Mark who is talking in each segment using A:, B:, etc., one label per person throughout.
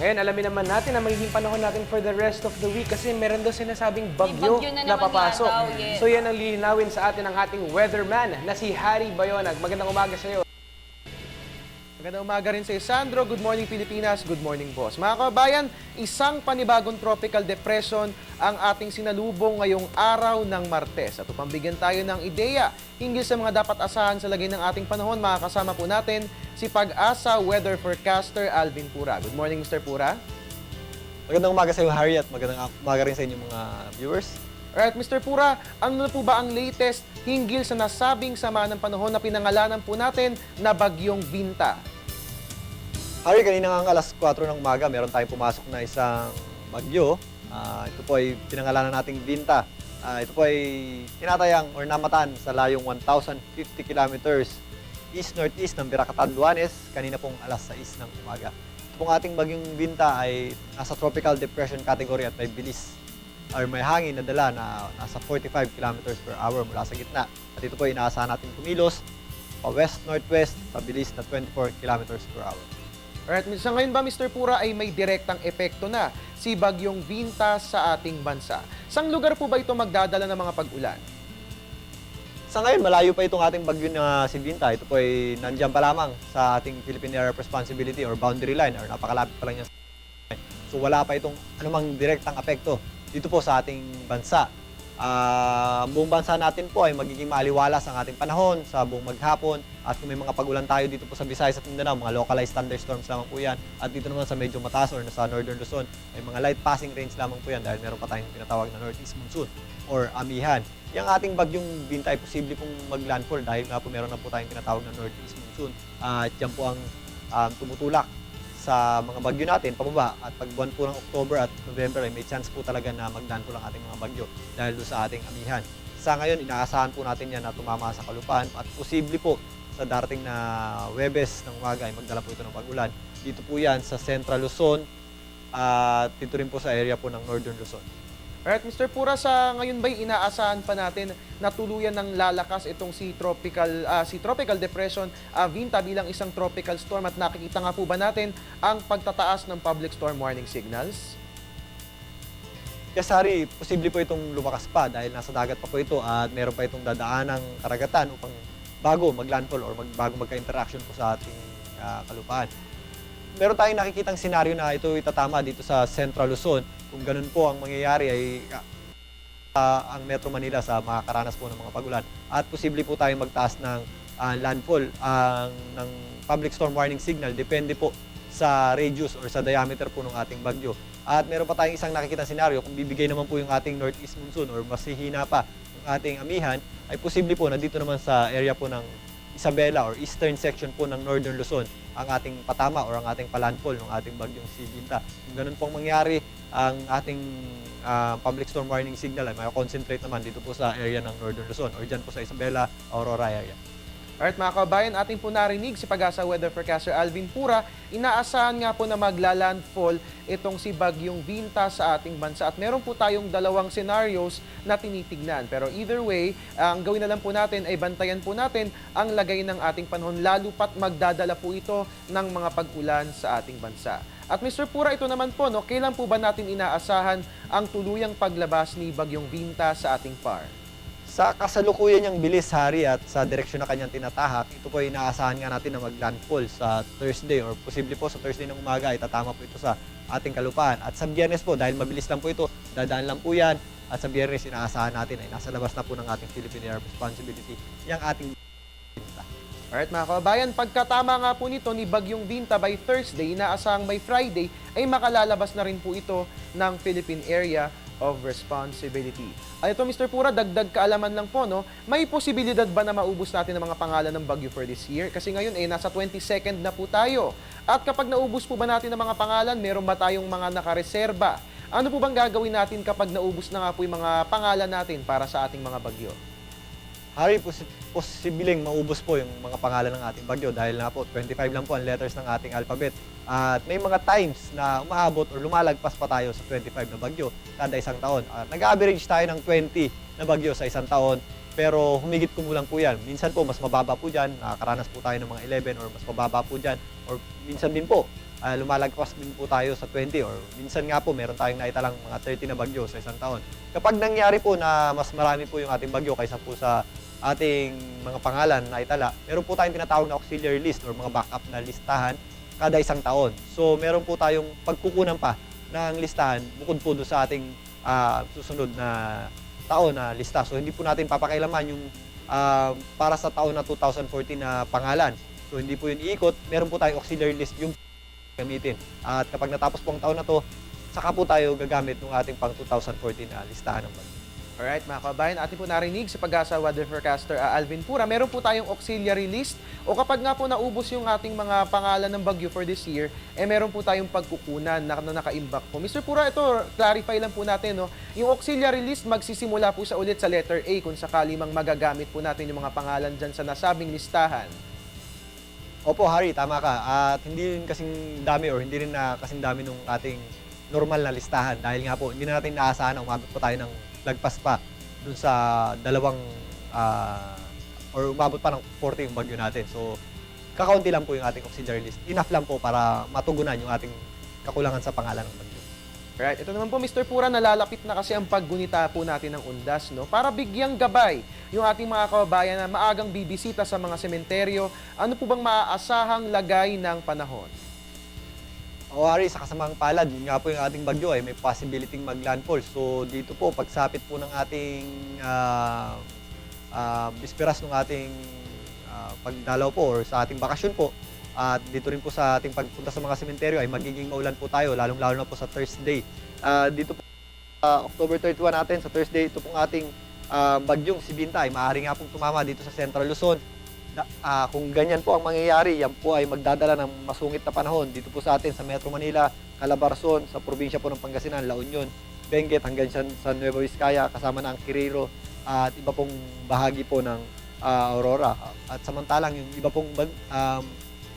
A: Ngayon, alamin naman natin na magiging panahon natin for the rest of the week kasi meron daw sinasabing bagyo
B: bagyo na
A: na
B: naman
A: papasok.
B: yata, yes.
A: So yan ang lilinawin sa atin ng ating weatherman na si Harry Bayonag. Magandang umaga sa iyo. Magandang umaga rin sa Sandro. Good morning Pilipinas. Good morning boss. Mga kababayan, isang panibagong tropical depression ang ating sinalubong ngayong araw ng Martes. At upang bigyan tayo ng ideya hinggil sa mga dapat asahan sa lagay ng ating panahon, makakasama po natin si Pag-asa weather forecaster Alvin Pura. Good morning Mr. Pura.
C: Magandang umaga sa iyo, Harry, at magandang umaga rin sa inyong mga viewers.
A: Alright, Mr. Pura, ano na po ba ang latest hinggil sa nasabing sama ng panahon na pinangalanan po natin na bagyong Binta?
C: Harry, kanina nga alas 4 ng umaga, meron tayong pumasok na isang bagyo. Ito po ay pinangalanan nating Binta. Ito po ay tinatayang or namataan sa layong 1,050 kilometers east-northeast ng Biracatan, Luanes, kanina pong alas 6 ng umaga. Ito pong ating bagyong Binta ay nasa tropical depression category at may bilis or may hangin na dala na nasa 45 kilometers per hour mula sa gitna. At ito po ay inaasahan natin kumilos pa west-northwest, pabilis na 24 kilometers per hour.
A: Alright, sa ngayon ba Mr. Pura ay may direktang epekto na si bagyong Binta sa ating bansa? Saang lugar po ba ito magdadala ng mga pag-ulan?
C: Sa ngayon, malayo pa itong ating bagyo na si Binta. Ito po ay nandiyan pa lamang sa ating Philippine Area of Responsibility or boundary line or napakalapit pa lang niya. So wala pa itong anumang direktang apekto dito po sa ating bansa. Buong bansa natin po ay magiging maaliwalas ang ating panahon sa buong maghapon at kung may mga pag-ulan tayo dito po sa Visayas at Mindanao, mga localized thunderstorms lamang po yan. At dito naman sa medyo mataas or sa Northern Luzon ay mga light passing rains lamang po yan dahil meron pa tayong pinatawag na Northeast Monsoon or amihan. Yung ating bagyong Binta ay posible pong maglandfall dahil nga po meron na po tayong tinatawag na Northeast Monsoon. At yan po ang tumutulak sa mga bagyo natin pababa at pag buwan po ng October at November ay may chance po talaga na maglandfall ang ating mga bagyo dahil doon sa ating amihan. Sa ngayon, inaasahan po natin yan na tumama sa kalupaan at posible po sa darating na Huwebes ng umaga ay magdala po ito ng pag-ulan. Dito po yan sa Central Luzon at dito rin po sa area po ng Northern Luzon.
A: Alright, Mr. Pura, sa ngayon ba'y inaasahan pa natin na tuluyan ng lalakas itong si Tropical Depression Binta bilang isang tropical storm at nakikita nga po ba natin ang pagtataas ng public storm warning signals?
C: Yes, Harry, posible po itong lumakas pa dahil nasa dagat pa po ito at meron pa itong dadaan ng karagatan upang bago maglandfall or bago magka-interaction po sa ating kalupaan. Meron tayong nakikitang senaryo na ito itatama dito sa Central Luzon. Kung ganun po ang mangyayari ay ang Metro Manila sa makakaranas po ng mga pagulan. At posible po tayong magtaas ng landfall ng public storm warning signal. Depende po sa radius or sa diameter po ng ating bagyo. At meron pa tayong isang nakikitang senaryo kung bibigay naman po yung ating northeast monsoon or mas hihina pa yung ating amihan, ay posible po na dito naman sa area po ng Isabela or eastern section po ng Northern Luzon ang ating patama or ang ating palandfall ng ating bagyong si Binta. Kung ganun pong mangyari, ang ating public storm warning signal ay may-concentrate naman dito po sa area ng Northern Luzon or dyan po sa Isabela, Aurora area.
A: Alright mga kabayan, ating po narinig si Pag-asa weather forecaster Alvin Pura. Inaasahan nga po na maglalandfall itong si bagyong Binta sa ating bansa at meron po tayong dalawang scenarios na tinitignan. Pero either way, ang gawin na lang po natin ay bantayan po natin ang lagay ng ating panahon lalo pat magdadala po ito ng mga pag-ulan sa ating bansa. At Mr. Pura, ito naman po, kailan po ba natin inaasahan ang tuluyang paglabas ni bagyong Binta sa ating PAR?
C: Sa kasalukuyan niyang bilis, Harry, at sa direksyon na kanyang tinatahak, ito po ay inaasahan nga natin na maglandfall sa Thursday or posible po sa Thursday ng umaga ay tatama po ito sa ating kalupaan. At sa Biyernes po, dahil mabilis lang po ito, dadaan lang po yan. At sa Biyernes, inaasahan natin ay nasa labas na po ng ating Philippine Area of Responsibility yung ating Binta.
A: Alright mga kababayan, pagkatama nga po nito ni bagyong Binta by Thursday, inaasahang by Friday ay makalalabas na rin po ito ng Philippine Area of Responsibility. At ito Mr. Pura, dagdag kaalaman lang po, may posibilidad ba na maubos natin ang mga pangalan ng bagyo for this year? Kasi ngayon nasa 22nd na po tayo. At kapag naubos po ba natin ang mga pangalan, meron ba tayong mga nakareserba? Ano po bang gagawin natin kapag naubos na nga po yung mga pangalan natin para sa ating mga bagyo?
C: Harry, posibleng maubos po yung mga pangalan ng ating bagyo dahil na po 25 lang po ang letters ng ating alphabet. At may mga times na umaabot o lumalagpas pa tayo sa 25 na bagyo kada isang taon. Nag-average tayo ng 20 na bagyo sa isang taon pero humigit kumulang po yan. Minsan po mas mababa po dyan, nakakaranas po tayo ng mga 11 or mas mababa po dyan or minsan din po lumalagpas din po tayo sa 20 or minsan nga po meron tayong naitalang mga 30 na bagyo sa isang taon. Kapag nangyari po na mas marami po yung ating bagyo kaysa po sa ating mga pangalan na itala, meron po tayong tinatawag na auxiliary list or mga backup na listahan kada isang taon. So meron po tayong pagkukunan pa ng listahan bukod po doon sa ating susunod na taon na lista. So hindi po natin papakailaman yung para sa taon na 2014 na pangalan. So hindi po yun iikot, meron po tayong auxiliary list yung gamitin. At kapag natapos po ang taon na to, saka po tayo gagamit ng ating pang 2014 na listahan ng bagyo.
A: Alright, mga kabayan, atin po narinig si Pag-asa weather forecaster Alvin Pura. Meron po tayong auxiliary list o kapag nga po naubos yung ating mga pangalan ng bagyo for this year, meron po tayong pagkukunan na naka-imbak po. Mr. Pura, ito, clarify lang po natin, no? Yung auxiliary list magsisimula po sa ulit sa letter A kung sakali mang magagamit po natin yung mga pangalan dyan sa nasabing listahan.
C: Opo, Harry, tama ka. At hindi rin kasing dami or hindi rin na kasing dami nung ating normal na listahan. Dahil nga po, hindi na natin naasahan na umabot po tayo ng lagpas pa dun sa dalawang or umabot pa ng 40 yung bagyo natin. So, kakaunti lang po yung ating auxiliary list. Enough lang po para matugunan yung ating kakulangan sa pangalan ng bagyo.
A: Alright, ito naman po Mr. Pura, nalalapit na kasi ang paggunita po natin ng undas, no? Para bigyang gabay yung ating mga kababayan na maagang bibisita sa mga sementeryo, ano po bang maaasahang lagay ng panahon?
C: O Ari, sa kasamang palad, yun nga po yung ating bagyo ay may possibility mag-landfall. So dito po, pagsapit po ng ating bisperas ng ating pagdalaw po or sa ating bakasyon po, at dito rin po sa ating pagpunta sa mga sementeryo ay magiging maulan po tayo, lalong-lalo na po sa Thursday. Dito po, October 31 natin, sa Thursday, ito pong ating bagyong si Binta ay maaari nga pong tumama dito sa Central Luzon. Kung ganyan po ang mangyayari, yan po ay magdadala ng masungit na panahon dito po sa atin sa Metro Manila, Calabarzon, sa probinsya po ng Pangasinan, La Union, Benguet, hanggang sa Nueva Vizcaya, kasama na ang Quirino at iba pong bahagi po ng Aurora. At samantalang yung iba pong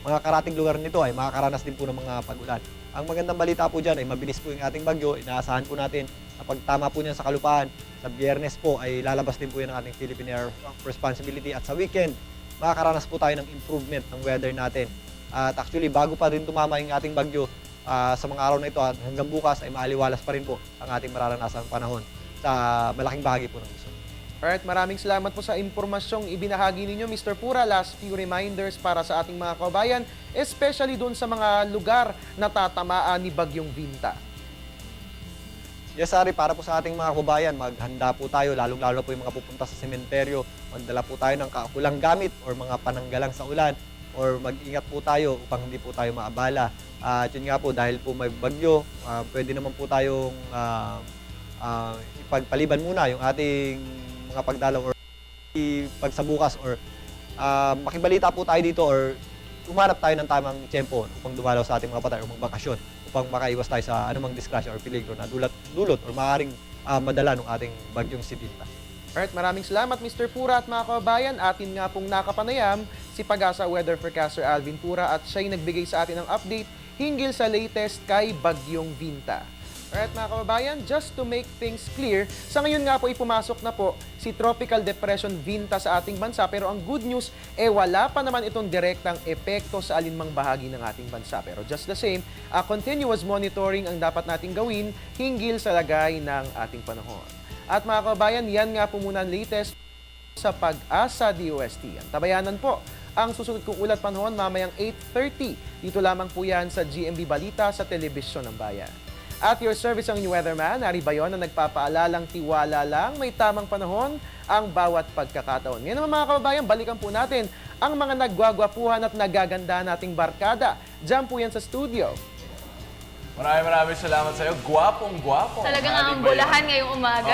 C: mga karating lugar nito ay makakaranas din po ng mga pag-ulan. Ang magandang balita po dyan ay mabilis po yung ating bagyo. Inaasahan po natin na pagtama po niyan sa kalupaan, sa Biyernes po ay lalabas din po yan ng ating Philippine Air Responsibility. At sa weekend, makakaranas po tayo ng improvement ng weather natin. At actually, bago pa rin tumama yung ating bagyo sa mga araw na ito at hanggang bukas ay maaliwalas pa rin po ang ating mararanasang panahon sa malaking bahagi po ng Luzon.
A: Alright, maraming salamat po sa impormasyong ibinahagi ninyo, Mr. Pura. Last few reminders para sa ating mga kababayan, especially doon sa mga lugar na tatamaan ni Bagyong Binta.
C: Yes, Ari, para po sa ating mga kababayan, maghanda po tayo, lalong-lalo po yung mga pupunta sa sementeryo. Magdala po tayo ng kakulang gamit or mga pananggalang sa ulan or mag-ingat po tayo upang hindi po tayo maabala. At yun nga po, dahil po may bagyo, pwede naman po tayong ipagpaliban muna yung ating mga pagdalaw or pagsabukas or makibalita po tayo dito or umanap tayo ng tamang tiyempo upang dumalaw sa ating mga patay o magbakasyon upang makaiwas tayo sa anumang disgrasya or peligro na dulot or maaaring madala ng ating bagyong si Binta.
A: Alright, maraming salamat Mr. Pura at mga kababayan. Atin nga pong nakapanayam si Pag-asa weather forecaster Alvin Pura at siya'y nagbigay sa atin ng update hinggil sa latest kay Bagyong Binta. Alright mga kababayan, just to make things clear, sa ngayon nga po ipumasok na po si Tropical Depression Binta sa ating bansa pero ang good news, wala pa naman itong direktang epekto sa alinmang bahagi ng ating bansa. Pero just the same, continuous monitoring ang dapat nating gawin hinggil sa lagay ng ating panahon. At mga kababayan, yan nga po muna ang latest sa Pag-asa DOST. Ang tabayanan po ang susunod kong ulat panahon mamayang 8:30. Dito lamang po yan sa GMB Balita sa Telebisyon ng Bayan. At your service ang inyong weatherman, Ari Bayon, na nagpapaalalang tiwala lang, may tamang panahon ang bawat pagkakataon. Ngayon naman mga kababayan, balikan po natin ang mga nagwagwapuhan at nagaganda nating barkada. Diyan po yan sa studio.
B: Maraming salamat sa iyo. Gwapong-gwapo.
D: Talagang
B: Ari
D: ang
B: Bayon.
D: bulahan ngayong umaga.